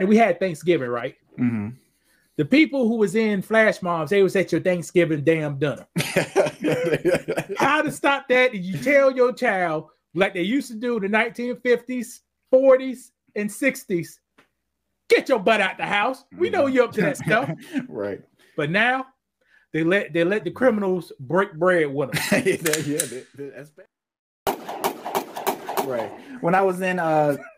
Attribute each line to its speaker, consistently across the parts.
Speaker 1: We had Thanksgiving, right?
Speaker 2: Mm-hmm.
Speaker 1: The people who was in flash mobs, they was at your Thanksgiving damn dinner. How to stop that? Did you tell your child, like they used to do in the 1950s, 40s, and 60s, get your butt out the house. We know you're up to that stuff.
Speaker 2: Right.
Speaker 1: But now they let the criminals break bread with them.
Speaker 2: That's bad. Right. When I was in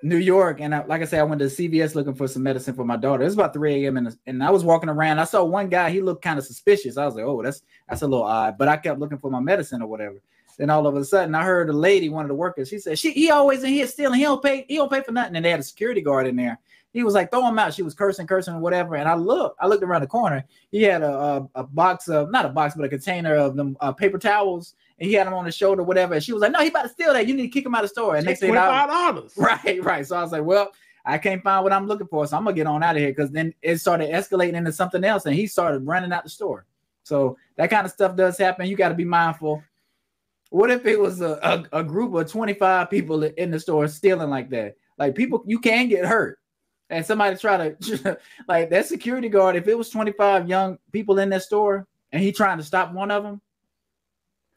Speaker 2: New York, and like I said, I went to CVS looking for some medicine for my daughter. It was about 3 a.m. and I was walking around. I saw one guy. He looked kind of suspicious. I was like, oh, that's a little odd. But I kept looking for my medicine or whatever. Then all of a sudden, I heard a lady, one of the workers. She said, he always in here stealing. He don't pay for nothing. And they had a security guard in there. He was like, throw him out. She was cursing or whatever. And I looked around the corner. He had a box of, not a box, but a container of them paper towels. And he had them on his shoulder, whatever. And she was like, no, he about to steal that. You need to kick him out of the store. And next thing $25. Right. So I was like, well, I can't find what I'm looking for. So I'm going to get on out of here. Because then it started escalating into something else. And he started running out the store. So that kind of stuff does happen. You got to be mindful. What if it was a group of 25 people in the store stealing like that? Like people, you can get hurt. And somebody try to, like that security guard, if it was 25 young people in that store and he trying to stop one of them,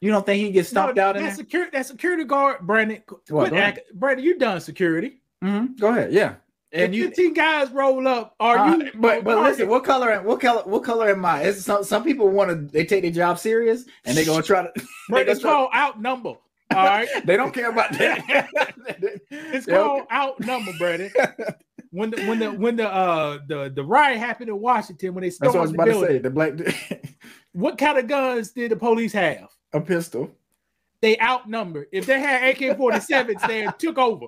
Speaker 2: you don't think he gets stomped out in there? That
Speaker 1: security guard, Brandon. Brandon, you done security.
Speaker 2: Mm-hmm. Go ahead. Yeah.
Speaker 1: And if 15 guys roll up, you?
Speaker 2: But listen, what color am I? It's some people they take their job serious and they gonna try to.
Speaker 1: It's called outnumber. All right,
Speaker 2: they don't care about that.
Speaker 1: It's called outnumber, Brandon. When the riot happened in Washington, when they stormed the building,
Speaker 2: the black.
Speaker 1: What kind of guns did the police have?
Speaker 2: A pistol.
Speaker 1: They outnumbered. If they had AK-47s, they took over.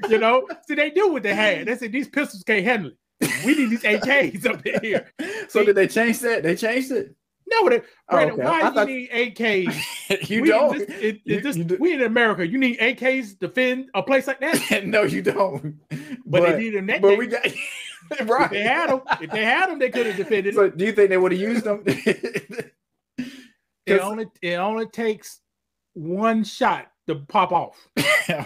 Speaker 1: You know, so they knew what they had. They said these pistols can't handle it. We need these AKs up in here.
Speaker 2: So did they change that? They changed it.
Speaker 1: No, Brandon, why do you need AKs?
Speaker 2: You don't.
Speaker 1: We in America. You need AKs to defend a place like that?
Speaker 2: No, you don't.
Speaker 1: But they needed them that
Speaker 2: day.
Speaker 1: But
Speaker 2: we got right.
Speaker 1: If they had them, they could have defended.
Speaker 2: So do you think they would have used them?
Speaker 1: It only takes one shot to pop off.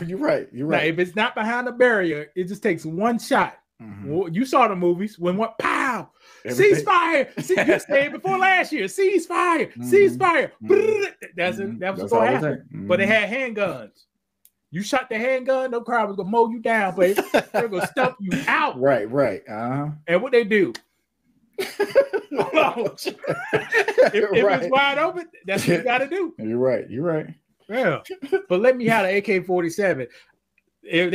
Speaker 2: You're right.
Speaker 1: Now, if it's not behind a barrier, it just takes one shot. Mm-hmm. Well, you saw the movies when what? Pow! Ceasefire! You said before last year. Ceasefire! Mm-hmm. Ceasefire! Mm-hmm. That's what's going to happen. Mm-hmm. But they had handguns. You shot the handgun, no crowd was gonna mow you down, baby. They're gonna stump you out.
Speaker 2: Right. Uh-huh.
Speaker 1: And what they do? If it's wide open, that's what you got to do.
Speaker 2: You're right.
Speaker 1: Yeah, but let me have the AK-47. It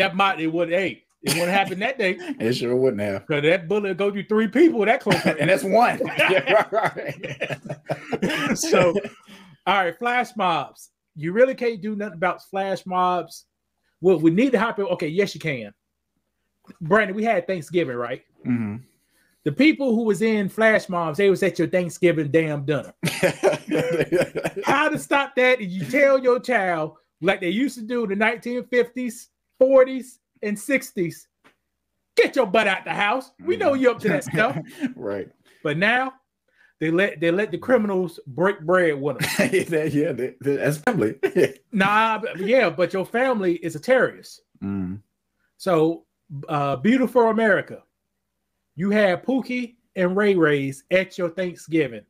Speaker 1: wouldn't happen that day.
Speaker 2: It sure wouldn't have.
Speaker 1: Because that bullet go through 3 people that close,
Speaker 2: and that's one. Yeah,
Speaker 1: right. So, all right, flash mobs. You really can't do nothing about flash mobs. Well, we need to hop in. Okay, yes, you can. Brandon, we had Thanksgiving, right?
Speaker 2: Mm-hmm.
Speaker 1: The people who was in flash mobs, they was at your Thanksgiving damn dinner. How to stop that? Did you tell your child, like they used to do in the 1950s, 40s, and 60s, get your butt out the house. We know you're up to that stuff.
Speaker 2: Right.
Speaker 1: But now they let the criminals break bread with them.
Speaker 2: That's family.
Speaker 1: But your family is a terrorist.
Speaker 2: Mm.
Speaker 1: So beautiful America. You had Pookie and Ray Ray's at your Thanksgiving.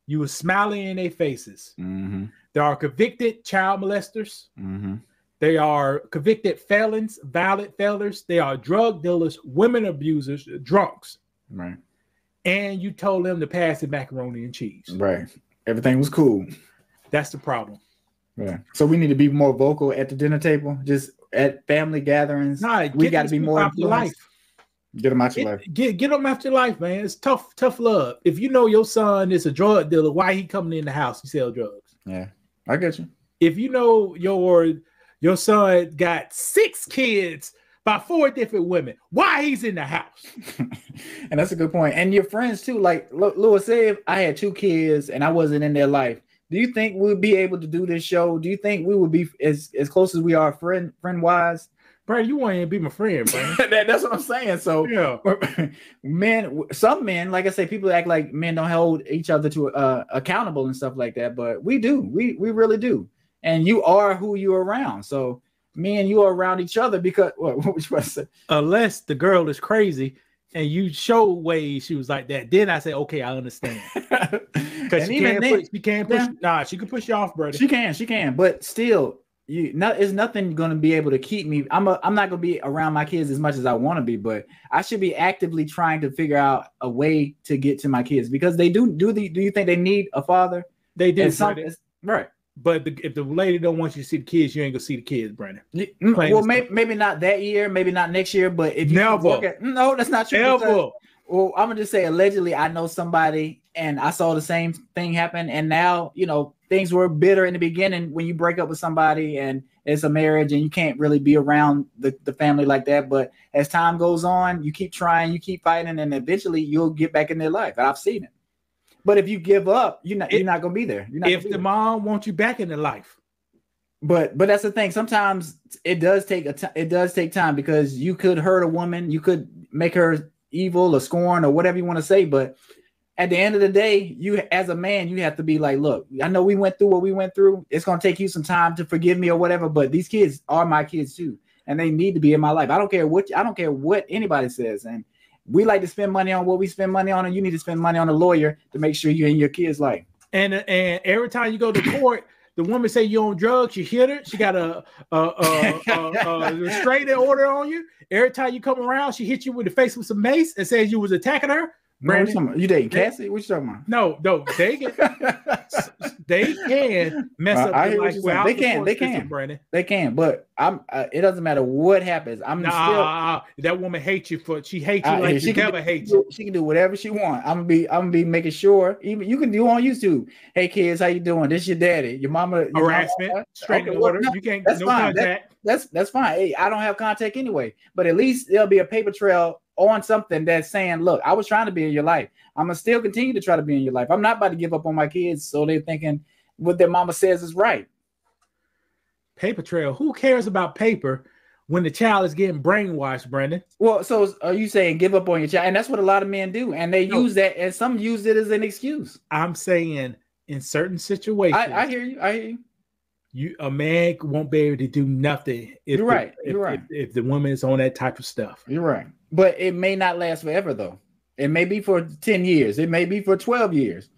Speaker 1: You were smiling in their faces.
Speaker 2: Mm-hmm.
Speaker 1: There are convicted child molesters.
Speaker 2: Mm-hmm.
Speaker 1: They are convicted felons, violent felons. They are drug dealers, women abusers, drunks.
Speaker 2: Right.
Speaker 1: And you told them to pass the macaroni and cheese.
Speaker 2: Right. Everything was cool.
Speaker 1: That's the problem.
Speaker 2: Yeah. So we need to be more vocal at the dinner table, just at family gatherings. We got to be more
Speaker 1: out your life.
Speaker 2: Get them out your life.
Speaker 1: Get them out your life, man. It's tough love. If you know your son is a drug dealer, why he coming in the house to sell drugs?
Speaker 2: Yeah, I get you.
Speaker 1: If you know your son got 6 kids by 4 different women, why he's in the house?
Speaker 2: And that's a good point. And your friends too. Like Lewis said, if I had 2 kids and I wasn't in their life, do you think we'd be able to do this show? Do you think we would be as close as we are friend wise?
Speaker 1: Brad, you want to be my friend, bro.
Speaker 2: That's what I'm saying. So, yeah, some men, like I say, people act like men don't hold each other to accountable and stuff like that, but we do. We really do. And you are who you're around. So me and you are around each other because what was you about to say?
Speaker 1: Unless the girl is crazy and you show ways she was like that, then I say, okay, I understand. Because she can't push. Nah, she can push you off, brother.
Speaker 2: She can, but still, it's nothing going to be able to keep me. I'm not going to be around my kids as much as I want to be, but I should be actively trying to figure out a way to get to my kids because they do. Do you think they need a father?
Speaker 1: They do,
Speaker 2: right.
Speaker 1: But if the lady don't want you to see the kids, you ain't gonna see the kids, Brandon.
Speaker 2: Well, maybe not that year, maybe not next year, but if you no, that's not true.
Speaker 1: Never.
Speaker 2: Well, I'm gonna just say allegedly, I know somebody, and I saw the same thing happen, and now things were bitter in the beginning when you break up with somebody and it's a marriage, and you can't really be around the family like that. But as time goes on, you keep trying, you keep fighting, and eventually you'll get back in their life. And I've seen it. But if you give up, you're not going to be there.
Speaker 1: If the mom wants you back in the life.
Speaker 2: But that's the thing. Sometimes it does take time because you could hurt a woman. You could make her evil or scorn or whatever you want to say. But at the end of the day, you as a man, you have to be like, look, I know we went through what we went through. It's going to take you some time to forgive me or whatever. But these kids are my kids too. And they need to be in my life. I don't care what anybody says. And we like to spend money on what we spend money on, and you need to spend money on a lawyer to make sure you're in your kid's life.
Speaker 1: And every time you go to court, the woman say you're on drugs, you hit her. She got a restraining order on you. Every time you come around, she hits you with the face with some mace and says you was attacking her.
Speaker 2: Brandon, you dating Cassie? What you talking about?
Speaker 1: No, they can mess up your life.
Speaker 2: They can,
Speaker 1: Brandon.
Speaker 2: They can, but it doesn't matter what happens.
Speaker 1: That woman hates you she hates you like she never hates you.
Speaker 2: She can do whatever she wants. I'm gonna be making sure. Even you can do on YouTube. Hey kids, how you doing? This your daddy. Your mama.
Speaker 1: Harassment. Straight order. You can't.
Speaker 2: That's
Speaker 1: no
Speaker 2: fine.
Speaker 1: Contact.
Speaker 2: That's fine. Hey, I don't have contact anyway. But at least there'll be a paper trail on something that's saying, look, I was trying to be in your life. I'm gonna still continue to try to be in your life. I'm not about to give up on my kids, so they're thinking what their mama says is right.
Speaker 1: Paper trail. Who cares about paper when the child is getting brainwashed, Brandon?
Speaker 2: Well, so are you saying give up on your child? And that's what a lot of men do, and they use that, and some use it as an excuse.
Speaker 1: I'm saying in certain situations,
Speaker 2: I hear you.
Speaker 1: A man won't be able to do nothing.
Speaker 2: You're right.
Speaker 1: If the woman is on that type of stuff,
Speaker 2: you're right. But it may not last forever, though. It may be for 10 years. It may be for 12 years.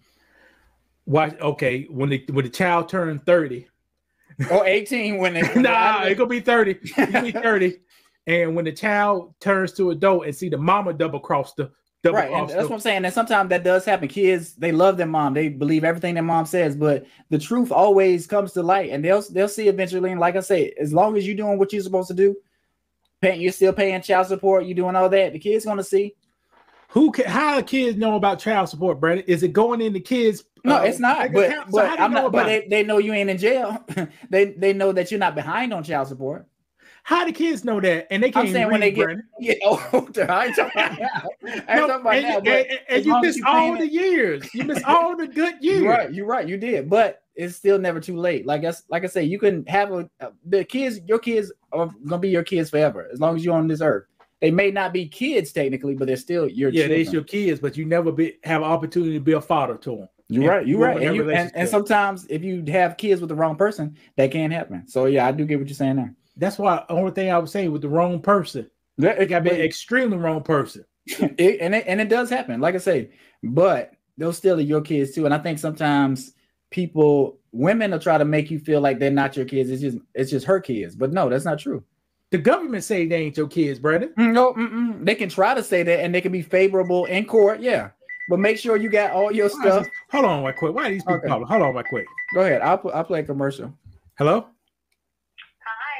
Speaker 1: Why? Okay, when the child turned 30
Speaker 2: or 18,
Speaker 1: it gonna be 30. It gonna be 30, and when the child turns to adult and see the mama double cross the.
Speaker 2: Right, and that's what I'm saying. And sometimes that does happen. Kids, they love their mom. They believe everything their mom says, but the truth always comes to light, and they'll see eventually. And like I say, as long as you're doing what you're supposed to do, you're still paying child support, you're doing all that, the kid's gonna see.
Speaker 1: How do kids know about child support, Brandon? Is it going in the kids?
Speaker 2: No, it's not. But they know you ain't in jail. they know that you're not behind on child support.
Speaker 1: How do kids know that? And they can't.
Speaker 2: I'm saying when they get older. I ain't talking about now.
Speaker 1: And you miss all the years. You miss all the good years.
Speaker 2: You're right. You did, but it's still never too late. Like I say, you can have the kids. Your kids are gonna be your kids forever as long as you're on this earth. They may not be kids technically, but they're still your children.
Speaker 1: They're your kids, but you never have an opportunity to be a father to them.
Speaker 2: You're right. And sometimes if you have kids with the wrong person, that can happen. So yeah, I do get what you're saying there.
Speaker 1: That's why the only thing I was saying with the wrong person, it got to be an extremely wrong person.
Speaker 2: It does happen, like I say, but those still are your kids too. And I think sometimes women will try to make you feel like they're not your kids. It's just her kids. But no, that's not true.
Speaker 1: The government say they ain't your kids, Brandon.
Speaker 2: No, they can try to say that, and they can be favorable in court. Yeah, but make sure you got all your stuff.
Speaker 1: Hold on, right quick. Why are these people calling? Hold on, right quick.
Speaker 2: Go ahead. I'll play a commercial.
Speaker 1: Hello.
Speaker 3: Hi,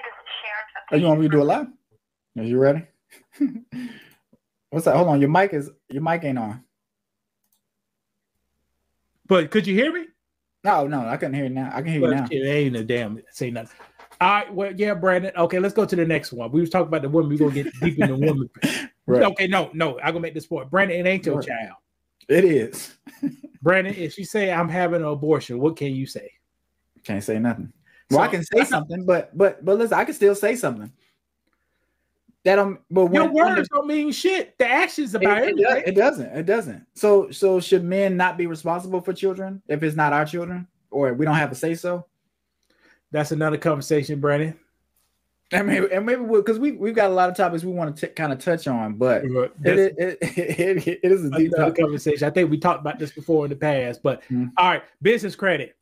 Speaker 3: this is Sharon.
Speaker 2: Oh, you want me to do it live? Are you ready? What's that? Hold on. Your mic ain't on.
Speaker 1: But could you hear me?
Speaker 2: No, I couldn't hear you now. I can hear you now.
Speaker 1: It ain't a damn say nothing. All right, well, yeah, Brandon. Okay, let's go to the next one. We was talking about the woman. We're gonna get deep in the woman. Right. Okay, no, I'm gonna make this point. Brandon, it ain't your child.
Speaker 2: It is.
Speaker 1: Brandon, if she say I'm having an abortion, what can you say?
Speaker 2: Can't say nothing. Well, I can say something, but listen, I can still say something. But
Speaker 1: your words don't mean shit. The actions about it.
Speaker 2: It doesn't. So should men not be responsible for children if it's not our children, or we don't have a say so?
Speaker 1: That's another conversation, Brandon.
Speaker 2: I mean, and maybe because we've got a lot of topics we want to kind of touch on, but it is a deep
Speaker 1: conversation. I think we talked about this before in the past, but all right, business credit.